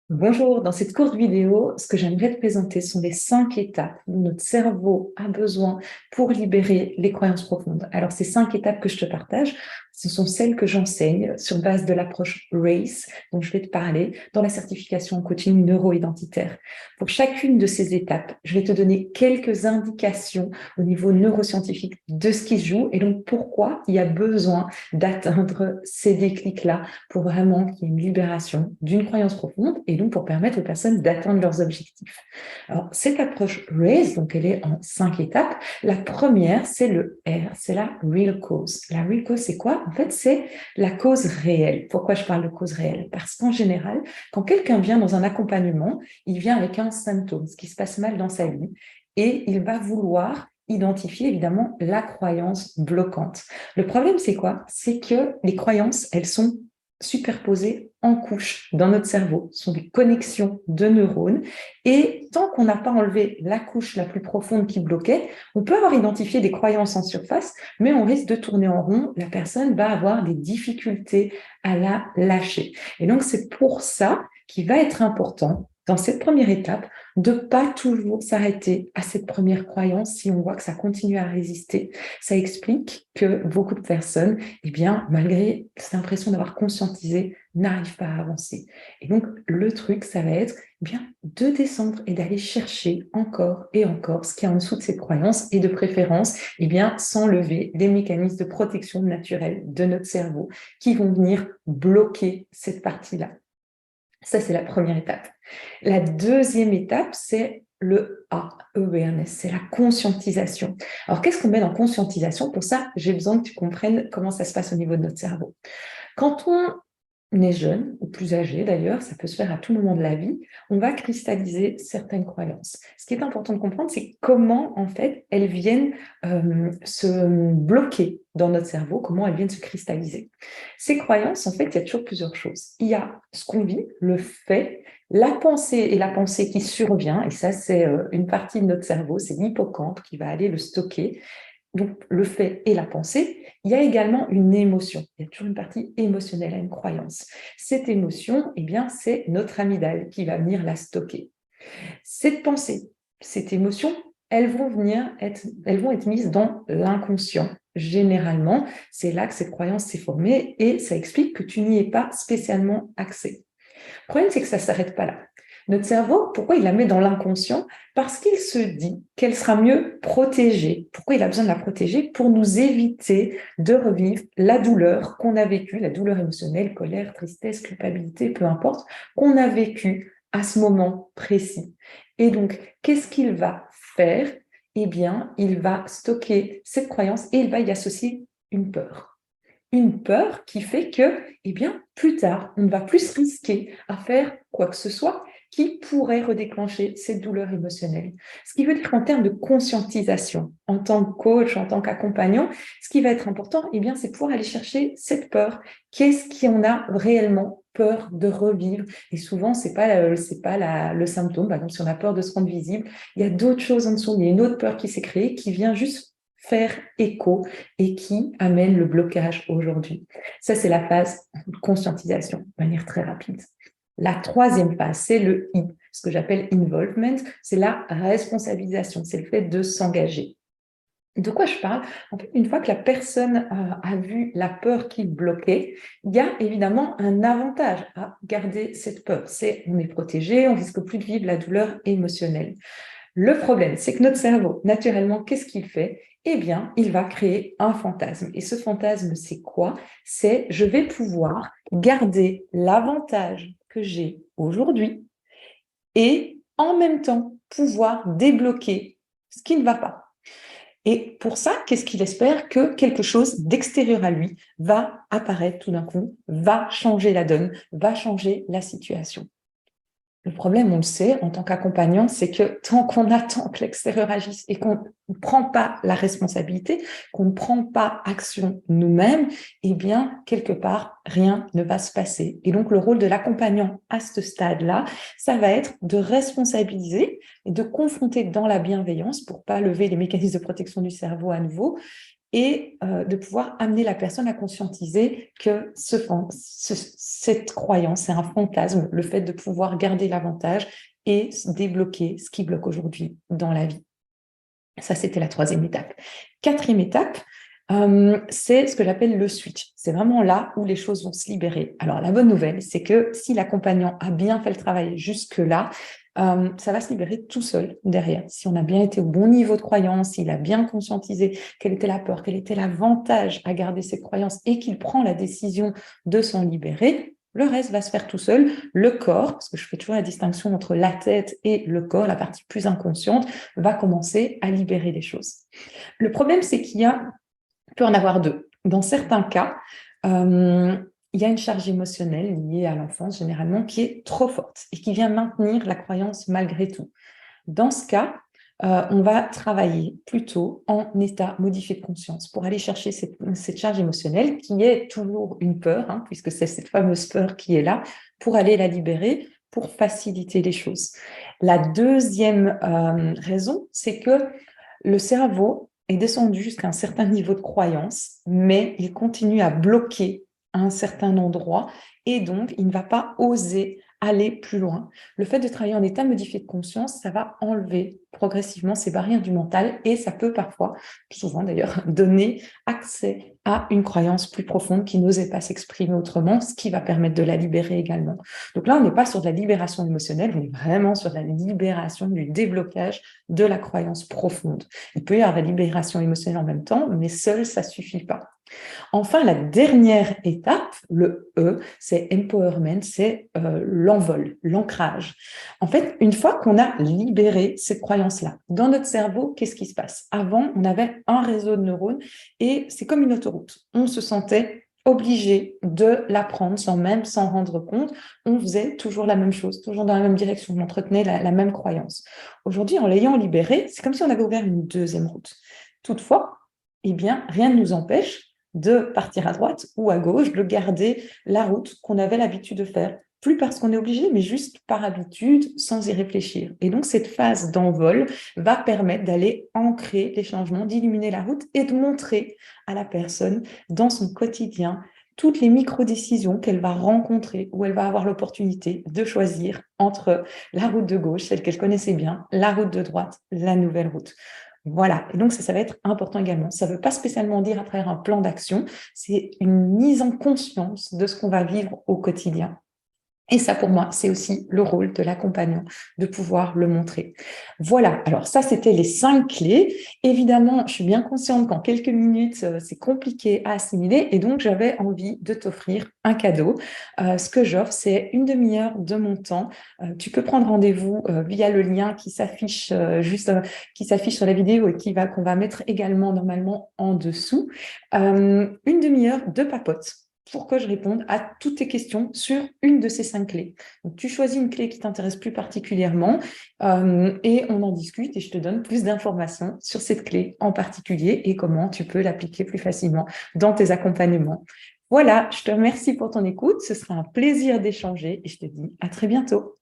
Bonjour, dans cette courte vidéo, ce que j'aimerais te présenter sont les 5 étapes dont notre cerveau a besoin pour libérer les croyances profondes. Alors, ces 5 étapes que je te partage, ce sont celles que j'enseigne sur base de l'approche RACE, dont je vais te parler, dans la certification en coaching neuro-identitaire. Pour chacune de ces étapes, je vais te donner quelques indications au niveau neuroscientifique de ce qui se joue et donc pourquoi il y a besoin d'atteindre ces déclics-là pour vraiment qu'il y ait une libération d'une croyance profonde et donc pour permettre aux personnes d'atteindre leurs objectifs. Alors, cette approche RACE, donc elle est en 5 étapes. La première, c'est le R, c'est la real cause. La real cause, c'est quoi? En fait, c'est la cause réelle. Pourquoi je parle de cause réelle? Parce qu'en général, quand quelqu'un vient dans un accompagnement, il vient avec un symptôme, ce qui se passe mal dans sa vie, et il va vouloir identifier évidemment la croyance bloquante. Le problème, c'est quoi? C'est que les croyances, elles sont superposées en couches dans notre cerveau. Ce sont des connexions de neurones. Et tant qu'on n'a pas enlevé la couche la plus profonde qui bloquait, on peut avoir identifié des croyances en surface, mais on risque de tourner en rond. La personne va avoir des difficultés à la lâcher. Et donc, c'est pour ça qu'il va être important dans cette première étape, de ne pas toujours s'arrêter à cette première croyance si on voit que ça continue à résister. Ça explique que beaucoup de personnes, eh bien, malgré cette impression d'avoir conscientisé, n'arrivent pas à avancer. Et donc, le truc, ça va être eh bien, de descendre et d'aller chercher encore et encore ce qui est en dessous de cette croyance et de préférence, eh bien, s'enlever les mécanismes de protection naturelle de notre cerveau qui vont venir bloquer cette partie-là. Ça, c'est la première étape. La deuxième étape, c'est le A, awareness, c'est la conscientisation. Alors, qu'est-ce qu'on met dans conscientisation? Pour ça, j'ai besoin que tu comprennes comment ça se passe au niveau de notre cerveau. Quand on est jeune, ou plus âgé d'ailleurs, ça peut se faire à tout moment de la vie, on va cristalliser certaines croyances. Ce qui est important de comprendre, c'est comment, en fait, elles viennent se bloquer dans notre cerveau, comment elles viennent se cristalliser. Ces croyances, en fait, il y a toujours plusieurs choses. Il y a ce qu'on vit, le fait, la pensée et la pensée qui survient, et ça, c'est une partie de notre cerveau, c'est l'hippocampe qui va aller le stocker. Donc, le fait et la pensée, il y a également une émotion. Il y a toujours une partie émotionnelle à une croyance. Cette émotion, eh bien, c'est notre amygdale qui va venir la stocker. Cette pensée, cette émotion, elles vont être mises dans l'inconscient. Généralement, c'est là que cette croyance s'est formée et ça explique que tu n'y es pas spécialement accès. Le problème, c'est que ça ne s'arrête pas là. Notre cerveau, pourquoi il la met dans l'inconscient? Parce qu'il se dit qu'elle sera mieux protégée. Pourquoi il a besoin de la protéger? Pour nous éviter de revivre la douleur qu'on a vécue, la douleur émotionnelle, colère, tristesse, culpabilité, peu importe, qu'on a vécue à ce moment précis. Et donc, qu'est-ce qu'il va faire? Eh bien, il va stocker cette croyance et il va y associer une peur. Une peur qui fait que, eh bien, plus tard, on ne va plus se risquer à faire quoi que ce soit qui pourrait redéclencher cette douleur émotionnelle. Ce qui veut dire qu'en termes de conscientisation, en tant que coach, en tant qu'accompagnant, ce qui va être important, eh bien, c'est pouvoir aller chercher cette peur. Qu'est-ce qu'on a réellement peur de revivre? Et souvent, c'est pas le symptôme. Par exemple, si on a peur de se rendre visible, il y a d'autres choses en dessous. Il y a une autre peur qui s'est créée qui vient juste faire écho et qui amène le blocage aujourd'hui. Ça, c'est la phase de conscientisation, de manière très rapide. La troisième phase, c'est le I, ce que j'appelle involvement, c'est la responsabilisation, c'est le fait de s'engager. De quoi je parle? En fait, une fois que la personne a vu la peur qui bloquait, il y a évidemment un avantage à garder cette peur. C'est on est protégé, on risque plus de vivre la douleur émotionnelle. Le problème, c'est que notre cerveau, naturellement, qu'est-ce qu'il fait? Eh bien, il va créer un fantasme. Et ce fantasme, c'est quoi? C'est je vais pouvoir garder l'avantage que j'ai aujourd'hui et en même temps pouvoir débloquer ce qui ne va pas. Et pour ça, qu'est-ce qu'il espère? Que quelque chose d'extérieur à lui va apparaître tout d'un coup, va changer la donne, va changer la situation. Le problème, on le sait, en tant qu'accompagnant, c'est que tant qu'on attend que l'extérieur agisse et qu'on ne prend pas la responsabilité, qu'on ne prend pas action nous-mêmes, eh bien, quelque part, rien ne va se passer. Et donc, le rôle de l'accompagnant à ce stade-là, ça va être de responsabiliser et de confronter dans la bienveillance pour pas lever les mécanismes de protection du cerveau à nouveau et de pouvoir amener la personne à conscientiser que cette croyance, c'est un fantasme, le fait de pouvoir garder l'avantage et débloquer ce qui bloque aujourd'hui dans la vie. Ça, c'était la troisième étape. Quatrième étape, c'est ce que j'appelle le switch. C'est vraiment là où les choses vont se libérer. Alors, la bonne nouvelle, c'est que si l'accompagnant a bien fait le travail jusque-là, ça va se libérer tout seul derrière. Si on a bien été au bon niveau de croyance, s'il a bien conscientisé quelle était la peur, quel était l'avantage à garder cette croyance et qu'il prend la décision de s'en libérer, le reste va se faire tout seul. Le corps, parce que je fais toujours la distinction entre la tête et le corps, la partie plus inconsciente, va commencer à libérer les choses. Le problème, c'est peut en avoir deux. Dans certains cas, il y a une charge émotionnelle liée à l'enfance, généralement, qui est trop forte et qui vient maintenir la croyance malgré tout. Dans ce cas, on va travailler plutôt en état modifié de conscience pour aller chercher cette charge émotionnelle qui est toujours une peur, hein, puisque c'est cette fameuse peur qui est là, pour aller la libérer, pour faciliter les choses. La deuxième raison, c'est que le cerveau est descendu jusqu'à un certain niveau de croyance, mais il continue à bloquer à un certain endroit et donc il ne va pas oser aller plus loin. Le fait de travailler en état modifié de conscience, ça va enlever progressivement ces barrières du mental et ça peut parfois, souvent d'ailleurs, donner accès à une croyance plus profonde qui n'osait pas s'exprimer autrement, ce qui va permettre de la libérer également. Donc là, on n'est pas sur de la libération émotionnelle, on est vraiment sur la libération du déblocage de la croyance profonde. Il peut y avoir la libération émotionnelle en même temps, mais seul, ça ne suffit pas. Enfin, la dernière étape, le E, c'est empowerment, c'est l'envol, l'ancrage. En fait, une fois qu'on a libéré cette croyance-là, dans notre cerveau, qu'est-ce qui se passe? Avant, on avait un réseau de neurones et c'est comme une autoroute. On se sentait obligé de l'apprendre sans même s'en rendre compte. On faisait toujours la même chose, toujours dans la même direction, on entretenait la même croyance. Aujourd'hui, en l'ayant libéré, c'est comme si on avait ouvert une deuxième route. Toutefois, eh bien, rien ne nous empêche de partir à droite ou à gauche, de garder la route qu'on avait l'habitude de faire. Plus parce qu'on est obligé, mais juste par habitude, sans y réfléchir. Et donc, cette phase d'envol va permettre d'aller ancrer les changements, d'illuminer la route et de montrer à la personne dans son quotidien toutes les micro-décisions qu'elle va rencontrer, où elle va avoir l'opportunité de choisir entre la route de gauche, celle qu'elle connaissait bien, la route de droite, la nouvelle route. Voilà, et donc ça va être important également. Ça ne veut pas spécialement dire à travers un plan d'action, c'est une mise en conscience de ce qu'on va vivre au quotidien. Et ça, pour moi, c'est aussi le rôle de l'accompagnant, de pouvoir le montrer. Voilà, alors ça, c'était les 5 clés. Évidemment, je suis bien consciente qu'en quelques minutes, c'est compliqué à assimiler et donc j'avais envie de t'offrir un cadeau. Ce que j'offre, c'est une demi-heure de mon temps. Tu peux prendre rendez-vous via le lien qui s'affiche qui s'affiche sur la vidéo et qu'on va mettre également normalement en dessous. Une demi-heure de papote pour que je réponde à toutes tes questions sur une de ces 5 clés. Donc, tu choisis une clé qui t'intéresse plus particulièrement et on en discute et je te donne plus d'informations sur cette clé en particulier et comment tu peux l'appliquer plus facilement dans tes accompagnements. Voilà, je te remercie pour ton écoute. Ce sera un plaisir d'échanger et je te dis à très bientôt.